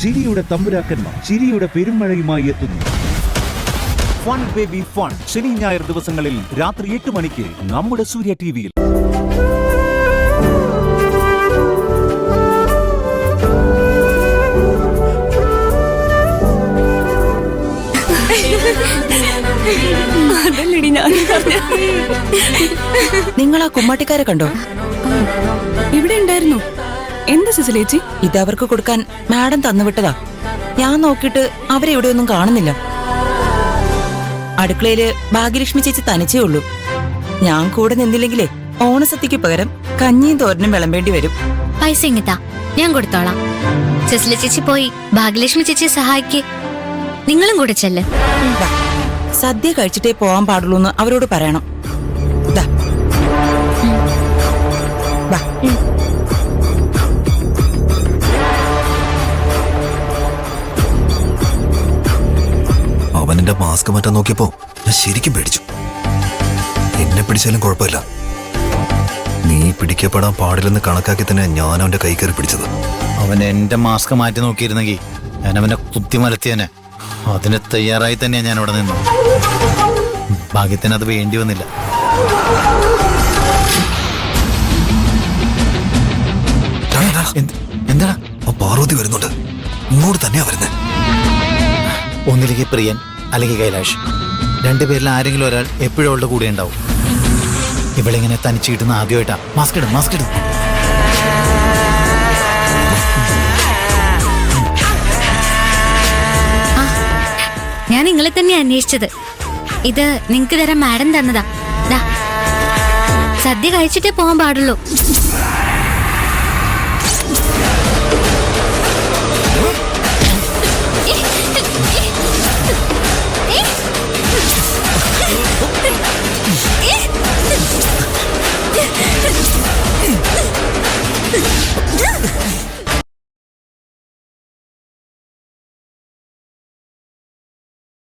ചിരിയുടെ തമ്പുരാക്കന്മാർ ചിരിയുടെ പെരുമഴയുമായി എത്തുന്നു. ഫൺ ബേബി ഫൺ ശനി ഞായർ ദിവസങ്ങളിൽ രാത്രി 8 മണിക്ക് നമ്മുടെ സൂര്യ ടിവിയിൽ. നിങ്ങൾ ആ കുമ്മാട്ടിക്കാരെ കണ്ടോ? ഇവിടെ ഉണ്ടായിരുന്നു. എന്താ സിസിലേച്ചി? ഇത് അവർക്ക് കൊടുക്കാൻ മാഡം തന്നുവിട്ടതാ. ഞാൻ നോക്കിയിട്ട് അവരെ ഇവിടെ ഒന്നും കാണുന്നില്ല. അടുക്കളയില് ഭാഗ്യലക്ഷ്മി ചേച്ചി തനിച്ചേ ഉള്ളൂ. ഞാൻ കൂടെ നിന്നില്ലെങ്കിലേ ഓണസദ്യക്ക് പകരം കഞ്ഞിയും തോരനും വിളമ്പേണ്ടി വരും. പൈസ ഇങ്ങിത്താ, ഞാൻ കൊടുത്തോളാം. സിസില ചേച്ചി പോയി ഭാഗ്യലക്ഷ്മി ചേച്ചിയെ സഹായിക്ക്. നിങ്ങളും കൂടെ ചെല്ല്. സദ്യ കഴിച്ചിട്ടേ പോവാൻ പാടുള്ളൂ എന്ന് അവരോട് പറയണം. അവനെന്റെ മാസ്ക് മാറ്റാൻ നോക്കിയപ്പോ ഞാൻ ശരിക്കും പേടിച്ചു. എന്നെ പിടിച്ചാലും കുഴപ്പമില്ല, നീ പിടിക്കപ്പെടാൻ പാടില്ലെന്ന് കണക്കാക്കി തന്നെ ഞാൻ അവന്റെ കൈ കയറി പിടിച്ചത്. അവൻ എന്റെ മാസ്ക് മാറ്റി നോക്കിയിരുന്നെങ്കിൽ ഞാൻ അവനെ കുത്തി മലത്തിയനെ. അതിന് തയ്യാറായി തന്നെയാ ഞാൻ ഇവിടെ നിന്നു. ഭാഗ്യത്തിന് അത് വേണ്ടി വന്നില്ല. എന്താ? പാർവതി വരുന്നുണ്ട്, ഇങ്ങോട്ട് തന്നെയാ വരുന്നത്. ഒന്നിലേക്ക് പ്രിയൻ അല്ലെങ്കിൽ കൈലാഷ്, രണ്ടുപേരിൽ ആരെങ്കിലും ഒരാൾ എപ്പോഴും അവളുടെ കൂടെ ഉണ്ടാവും. ഇവളിങ്ങനെ തനിച്ച് കിട്ടുന്ന ആദ്യമായിട്ടാ. മാസ്ക് ഇടും, മാസ്ക് ഇടും. ഞാൻ നിങ്ങളെ തന്നെ അന്വേഷിച്ചത്. ഇത് നിങ്ങക്ക് തരാൻ മാഡം തന്നതാ. സദ്യ കഴിച്ചിട്ടേ പോകാൻ പാടുള്ളൂ.